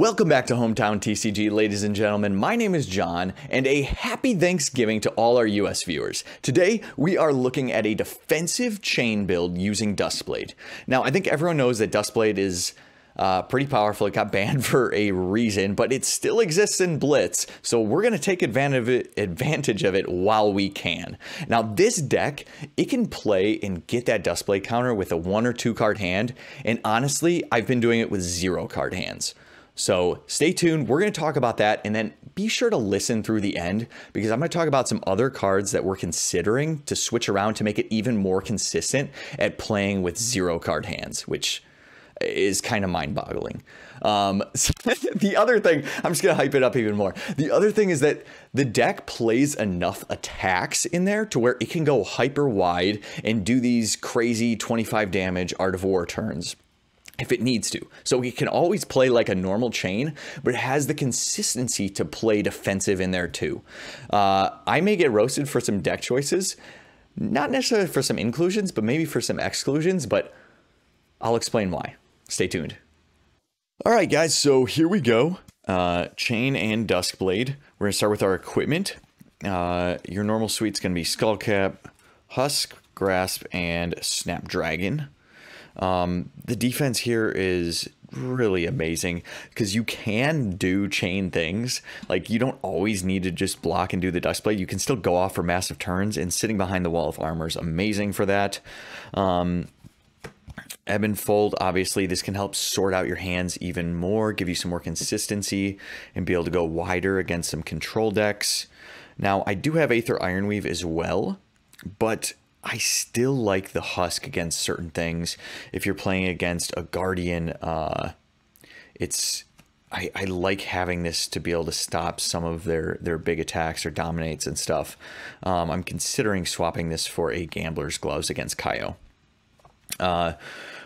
Welcome back to Hometown TCG, ladies and gentlemen. My name is John, and a happy Thanksgiving to all our US viewers. Today, we are looking at a defensive Chane build using Duskblade. Now, I think everyone knows that Duskblade is pretty powerful. It got banned for a reason, but it still exists in Blitz, so we're going to take advantage of it while we can. Now, this deck, it can play and get that Duskblade counter with a 1 or 2 card hand, and honestly, I've been doing it with 0 card hands. So stay tuned. We're going to talk about that, and then be sure to listen through the end because I'm going to talk about some other cards that we're considering to switch around to make it even more consistent at playing with 0 card hands, which is kind of mind-boggling. So the other thing, I'm just going to hype it up even more. The other thing is that the deck plays enough attacks in there to where it can go hyper wide and do these crazy 25 damage Art of War turns if it needs to. So it can always play like a normal Chane, but it has the consistency to play defensive in there too. I may get roasted for some deck choices, not necessarily for some inclusions, but maybe for some exclusions, but I'll explain why. Stay tuned. All right, guys, so here we go. Chane and Duskblade. We're gonna start with our equipment. Your normal suite's gonna be Skullcap, Husk, Grasp, and Snapdragon. The defense here is really amazing because you can do Chane things. Like, you don't always need to just block and do the Duskblade. You can still go off for massive turns, and sitting behind the wall of armor is amazing for that. Ebb and Fold, obviously, this can help sort out your hands even more, give you some more consistency, and be able to go wider against some control decks. Now, I do have Aether Ironweave as well, but I still like the Husk against certain things. If you're playing against a Guardian, I like having this to be able to stop some of their big attacks or dominates and stuff. I'm considering swapping this for a Gambler's Gloves against Kaio.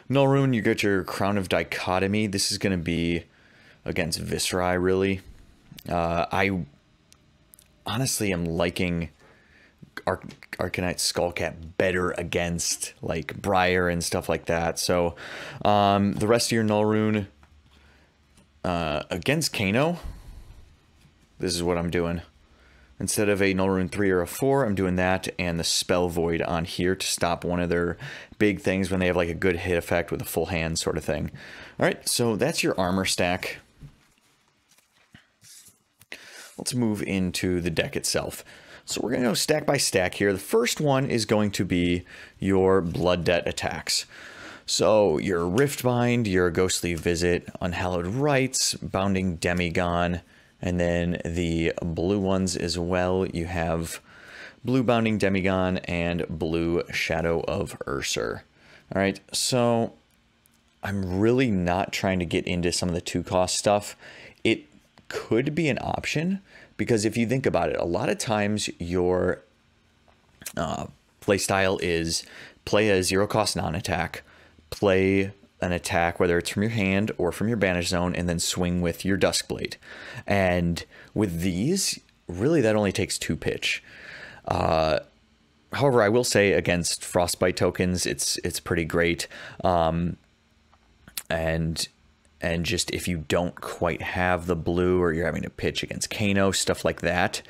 Nullrune, you get your Crown of Dichotomy. This is going to be against Viscerai, really. I honestly am liking Arcanite Skullcap better against like Briar and stuff like that. So the rest of your Nullrune against Kano, this is what I'm doing. Instead of a Nullrune 3 or a 4, I'm doing that and the Spell Void on here to stop one of their big things when they have like a good hit effect with a full hand sort of thing. All right, so that's your armor stack. Let's move into the deck itself. So we're going to go stack by stack here. The first one is going to be your Blood Debt attacks. So your Riftbind, your Ghostly Visit, Unhallowed Rites, Bounding Demigon, and then the blue ones as well. You have Blue Bounding Demigon and Blue Shadow of Ursur. All right, so I'm really not trying to get into some of the 2-cost stuff. It could be an option, because if you think about it, a lot of times your play style is play a 0-cost non-attack, play an attack, whether it's from your hand or from your banish zone, and then swing with your Duskblade. And with these, really that only takes 2 pitch. However, I will say against Frostbite tokens, it's pretty great. And just if you don't quite have the blue, or you're having to pitch against Kano, stuff like that,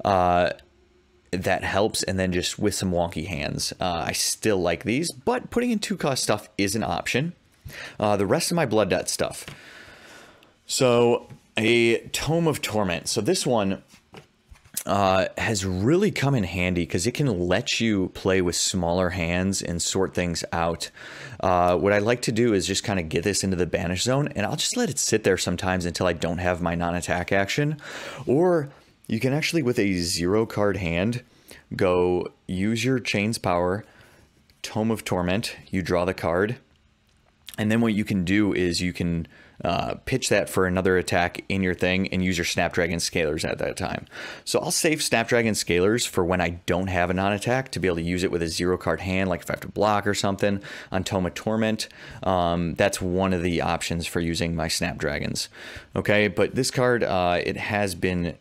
that helps. And then just with some wonky hands, I still like these, but putting in 2-cost stuff is an option. The rest of my Blood Debt stuff. So a Tome of Torment. So this one has really come in handy because it can let you play with smaller hands and sort things out. What I like to do is just kind of get this into the banish zone, and I'll just let it sit there sometimes until I don't have my non-attack action. Or you can actually, with a 0-card hand, go use your Chane's Power, Tome of Torment, you draw the card, and then what you can do is you can pitch that for another attack in your thing and use your Snapdragon Scalers at that time. So I'll save Snapdragon Scalers for when I don't have a non-attack to be able to use it with a 0-card hand, like if I have to block or something on Tome of Torment. That's one of the options for using my Snapdragons. Okay, but this card, it has been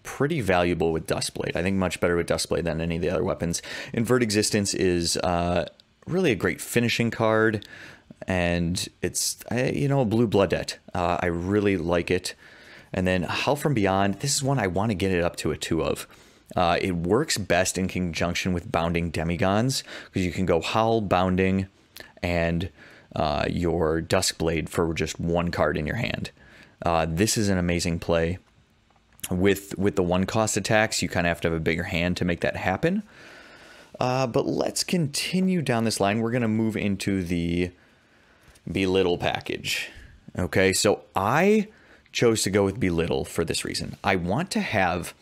pretty valuable with Duskblade. I think much better with Duskblade than any of the other weapons. Invert Existence is really a great finishing card. And it's, you know, a blue Bloodette. I really like it. And then Howl from Beyond, this is one I want to get it up to a 2 of. It works best in conjunction with Bounding Demigons, because you can go Howl, Bounding, and your Duskblade for just 1 card in your hand. This is an amazing play. With the 1-cost attacks, you kind of have to have a bigger hand to make that happen. But let's continue down this line. We're going to move into the Belittle package. Okay, so I chose to go with Belittle for this reason. I want to have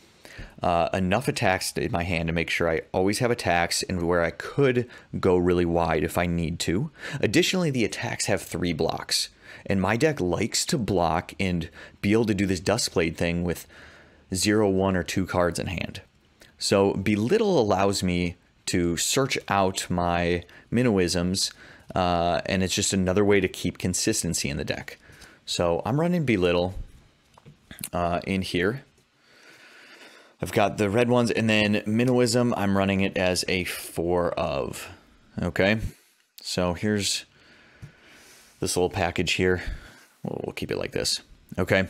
enough attacks in my hand to make sure I always have attacks and where I could go really wide if I need to. Additionally, the attacks have 3 blocks, and my deck likes to block and be able to do this Duskblade thing with 0, 1, or 2 cards in hand. So Belittle allows me to search out my Minnowisms, and it's just another way to keep consistency in the deck. So I'm running Belittle in here. I've got the red ones, and then Minnowism, I'm running it as a 4 of. Okay, so here's this little package here. We'll keep it like this. Okay,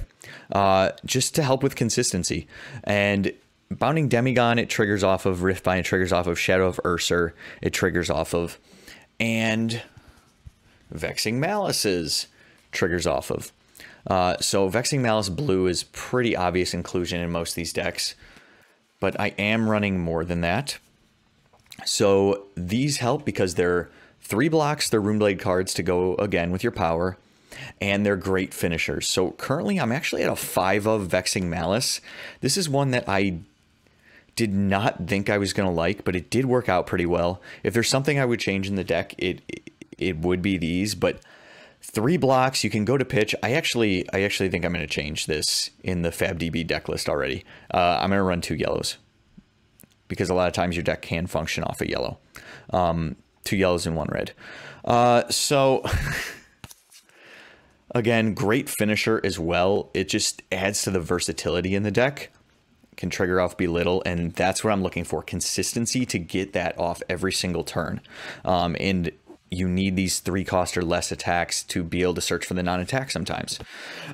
just to help with consistency. And Bounding Demigon, it triggers off of Riftbind, it triggers off of Shadow of Ursa, it triggers off of, and Vexing Malices triggers off of. So Vexing Malice blue is pretty obvious inclusion in most of these decks, but I am running more than that. So these help because they're 3 blocks, they're Runeblade cards to go again with your power, and they're great finishers. So currently I'm actually at a 5 of Vexing Malice. This is one that I did not think I was going to like, but it did work out pretty well. If there's something I would change in the deck, it would be these, but 3 blocks, you can go to pitch. I actually think I'm going to change this in the FabDB deck list already. I'm going to run 2 yellows because a lot of times your deck can function off a yellow. 2 yellows and 1 red. So again, great finisher as well. It just adds to the versatility in the deck. Can trigger off Belittle, and that's what I'm looking for. Consistency to get that off every single turn. And you need these 3 cost or less attacks to be able to search for the non-attack sometimes.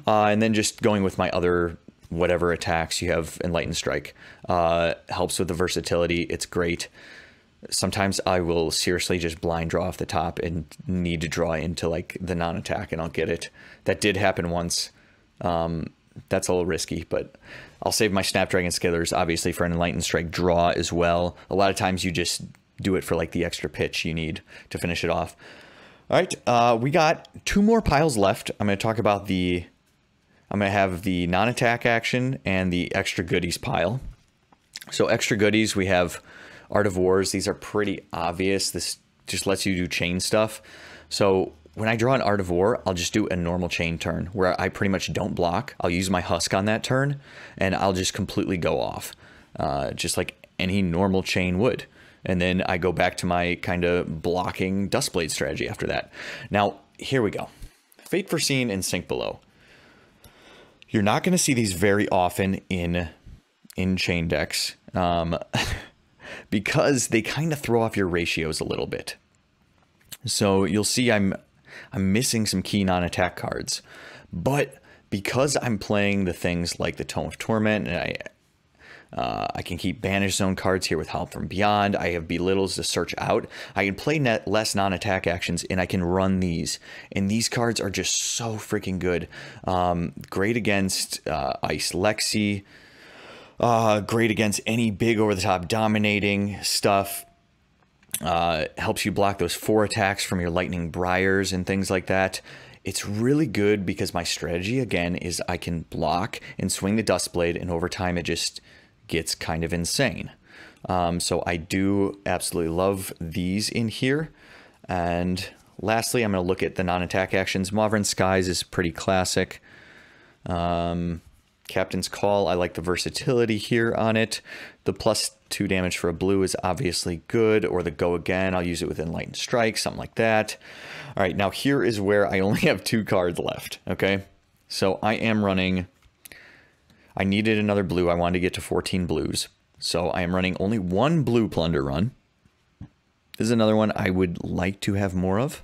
And then just going with my other whatever attacks, you have Enlightened Strike. Helps with the versatility. It's great. Sometimes I will seriously just blind draw off the top and need to draw into like the non-attack and I'll get it. That did happen once. That's a little risky, but I'll save my Snapdragon Skillers obviously for an Enlightened Strike draw as well. A lot of times you just do it for like the extra pitch you need to finish it off. All right, we got 2 more piles left. I'm going to talk about I'm going to have the non-attack action and the extra goodies pile. So extra goodies, we have Art of Wars. These are pretty obvious. This just lets you do chain stuff. So when I draw an Art of War, I'll just do a normal chain turn where I pretty much don't block. I'll use my Husk on that turn, and I'll just completely go off, just like any normal chain would. And then I go back to my kind of blocking Duskblade strategy after that. Now, here we go. Fate Foreseen and Sink Below. You're not going to see these very often in chain decks because they kind of throw off your ratios a little bit. So you'll see I'm missing some key non-attack cards, but because I'm playing the things like the Tome of Torment, and I can keep Banish Zone cards here with Howl from Beyond, I have Belittles to search out, I can play less non-attack actions, and I can run these, and these cards are just so freaking good. Great against Ice Lexi, great against any big over-the-top dominating stuff. Helps you block those 4 attacks from your Lightning Briars and things like that. It's really good because my strategy, again, is I can block and swing the Duskblade, and over time it just gets kind of insane. So I do absolutely love these in here. And lastly, I'm going to look at the non-attack actions. Mauvrin Skies is pretty classic. Captain's Call, I like the versatility here on it. The +2 damage for a blue is obviously good, or the Go Again, I'll use it with Enlightened Strike, something like that. All right, now here is where I only have 2 cards left, okay? So I am running, I needed another blue, I wanted to get to 14 blues. So I am running only 1 blue Plunder run. This is another one I would like to have more of.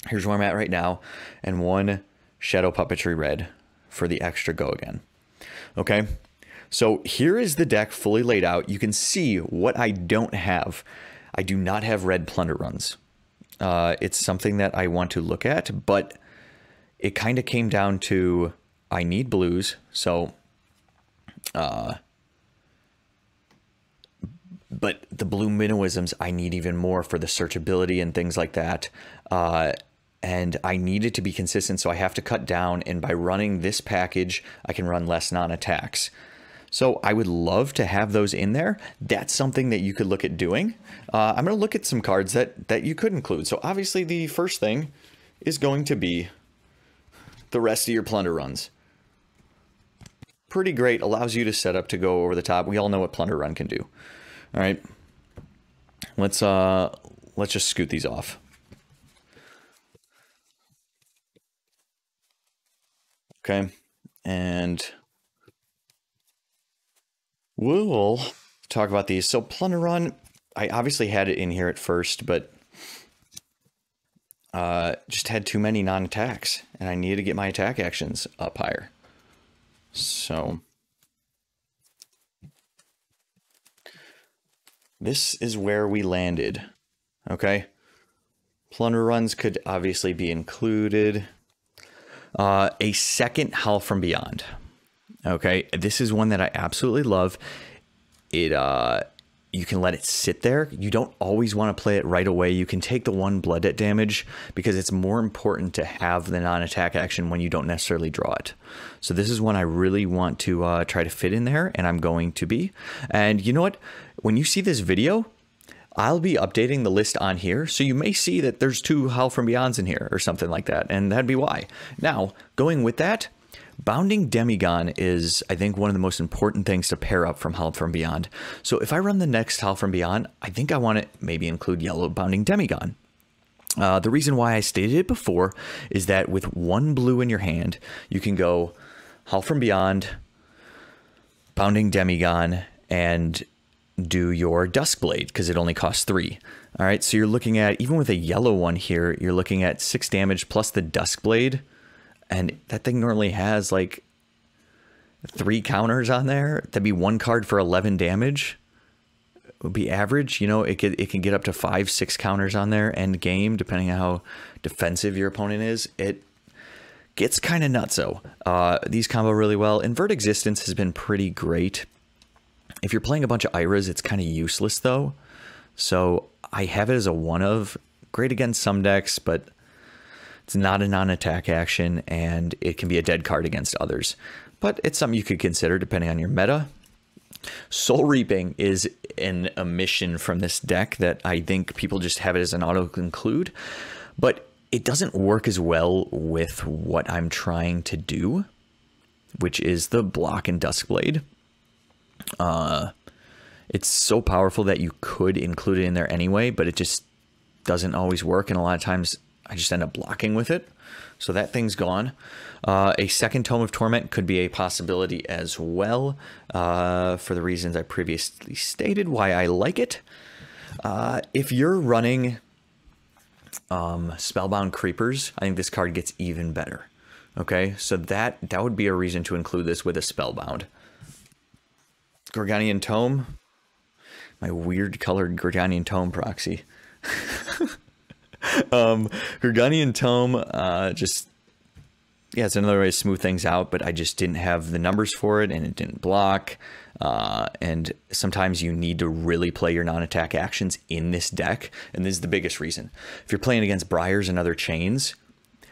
Here's where I'm at right now, and 1 Shadow Puppetry red for the extra go again. Okay, so here is the deck fully laid out. You can see what I don't have. I do not have red Plunder Runs. It's something that I want to look at, but it kind of came down to I need blues, so but the blue minnowisms I need even more for the searchability and things like that. And I need it to be consistent, so I have to cut down, and by running this package, I can run less non-attacks. So I would love to have those in there. That's something that you could look at doing. I'm going to look at some cards that you could include. So obviously the first thing is going to be the rest of your Plunder Runs. Pretty great, allows you to set up to go over the top. We all know what Plunder Run can do. All right, let's just scoot these off. Okay, and we'll talk about these. So Plunder Run, I obviously had it in here at first, but just had too many non-attacks, and I needed to get my attack actions up higher. So this is where we landed. Okay, Plunder Runs could obviously be included. A second Howl from Beyond. Okay, this is one that I absolutely love. It you can let it sit there. You don't always want to play it right away. You can take the 1 blood debt damage because it's more important to have the non-attack action when you don't necessarily draw it. So this is one I really want to try to fit in there, and I'm going to be. And you know what? When you see this video, I'll be updating the list on here, so you may see that there's 2 Howl from Beyonds in here or something like that, and that'd be why. Now, going with that, Bounding Demigon is, I think, one of the most important things to pair up from Howl from Beyond. So if I run the next Howl from Beyond, I think I want to maybe include yellow Bounding Demigon. The reason why I stated it before is that with 1 blue in your hand, you can go Howl from Beyond, Bounding Demigon, and do your Duskblade, because it only costs 3. All right, so you're looking at, even with a yellow one here, you're looking at 6 damage plus the Duskblade, and that thing normally has like 3 counters on there. That'd be 1 card for 11 damage. It would be average. You know, it can get up to 5, 6 counters on there end game, depending on how defensive your opponent is. It gets kind of nutso. These combo really well. Invert Existence has been pretty great. If you're playing a bunch of Iras, it's kind of useless though. So I have it as a 1 of. Great against some decks, but it's not a non-attack action, and it can be a dead card against others. But it's something you could consider depending on your meta. Soul Reaping is an omission from this deck that I think people just have it as an auto-include. But it doesn't work as well with what I'm trying to do, which is the block and Duskblade. It's so powerful that you could include it in there anyway, but it just doesn't always work, and a lot of times I just end up blocking with it. So that thing's gone. A second Tome of Torment could be a possibility as well, for the reasons I previously stated why I like it. If you're running Spellbound Creepers, I think this card gets even better. Okay, so that would be a reason to include this with a Spellbound. Gorganian Tome. My weird colored Gorganian Tome proxy. Gorganian Tome, just, yeah, it's another way to smooth things out, but I just didn't have the numbers for it, and it didn't block. And sometimes you need to really play your non-attack actions in this deck, and this is the biggest reason. If you're playing against Briars and other Chanes,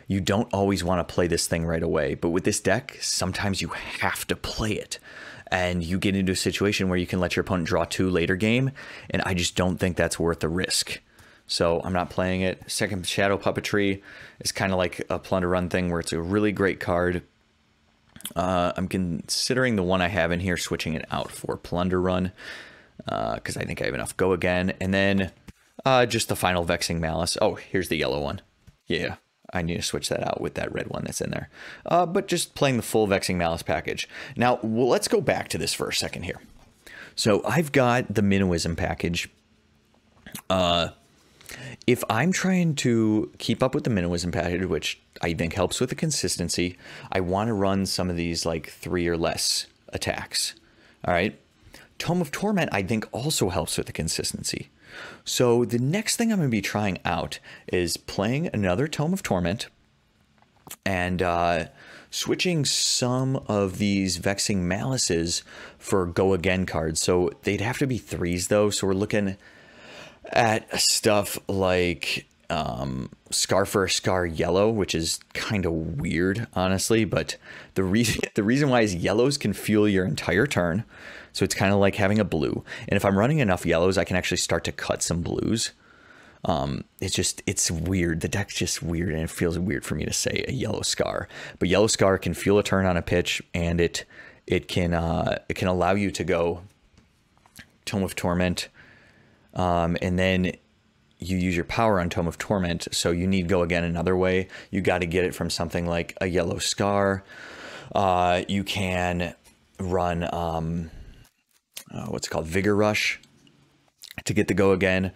you don't always want to play this thing right away, but with this deck, sometimes you have to play it. And you get into a situation where you can let your opponent draw 2 later game, and I just don't think that's worth the risk. So I'm not playing it. Second Shadow Puppetry is kind of like a Plunder Run thing where it's a really great card. I'm considering the one I have in here, switching it out for Plunder Run, because I think I have enough go again. And then just the final Vexing Malice. Oh, here's the yellow one. Yeah, I need to switch that out with that red one that's in there. But just playing the full Vexing Malice package. Now, well, let's go back to this for a second here. So I've got the Minnowism package. if I'm trying to keep up with the minimalism package, which I think helps with the consistency, I want to run some of these like 3 or less attacks. All right. Tome of Torment, I think, also helps with the consistency. So the next thing I'm going to be trying out is playing another Tome of Torment and switching some of these Vexing Malices for Go Again cards. So they'd have to be 3s though. So we're looking at stuff like Scar for a Scar Yellow, which is kind of weird, honestly. But the reason why is yellows can fuel your entire turn. So it's kind of like having a blue. And if I'm running enough yellows, I can actually start to cut some blues. It's weird. The deck's just weird, and it feels weird for me to say a yellow Scar. But yellow Scar can fuel a turn on a pitch, and it can allow you to go Tome of Torment, and then you use your power on Tome of Torment. So you need Go Again another way. You got to get it from something like a yellow Scar. You can run what's it called, Vigor Rush, to get the Go Again.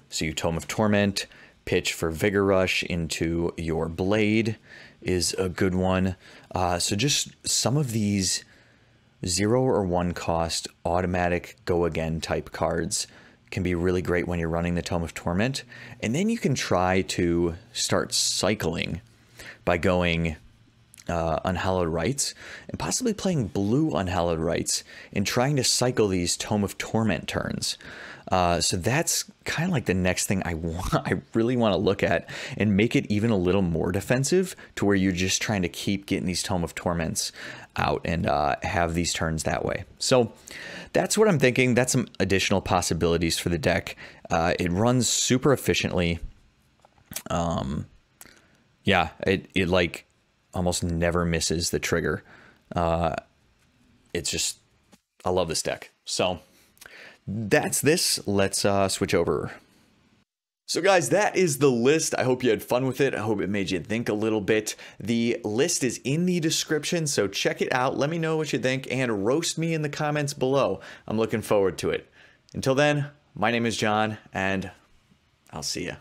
So you Tome of Torment, pitch for Vigor Rush into your Blade is a good one. So just some of these 0 or 1 cost automatic Go Again type cards can be really great when you're running the Tome of Torment. And then you can try to start cycling by going Unhallowed Rites and possibly playing blue Unhallowed Rites and trying to cycle these Tome of Torment turns. So that's kind of like the next thing I really want to look at, and make it even a little more defensive to where you're just trying to keep getting these Tome of Torments out and have these turns that way. So that's what I'm thinking. That's some additional possibilities for the deck. It runs super efficiently. Yeah, it like almost never misses the trigger. It's just, I love this deck. So that's this. Let's switch over. So guys, that is the list. I hope you had fun with it. I hope it made you think a little bit. The list is in the description, so check it out. Let me know what you think and roast me in the comments below. I'm looking forward to it. Until then, my name is John, and I'll see ya.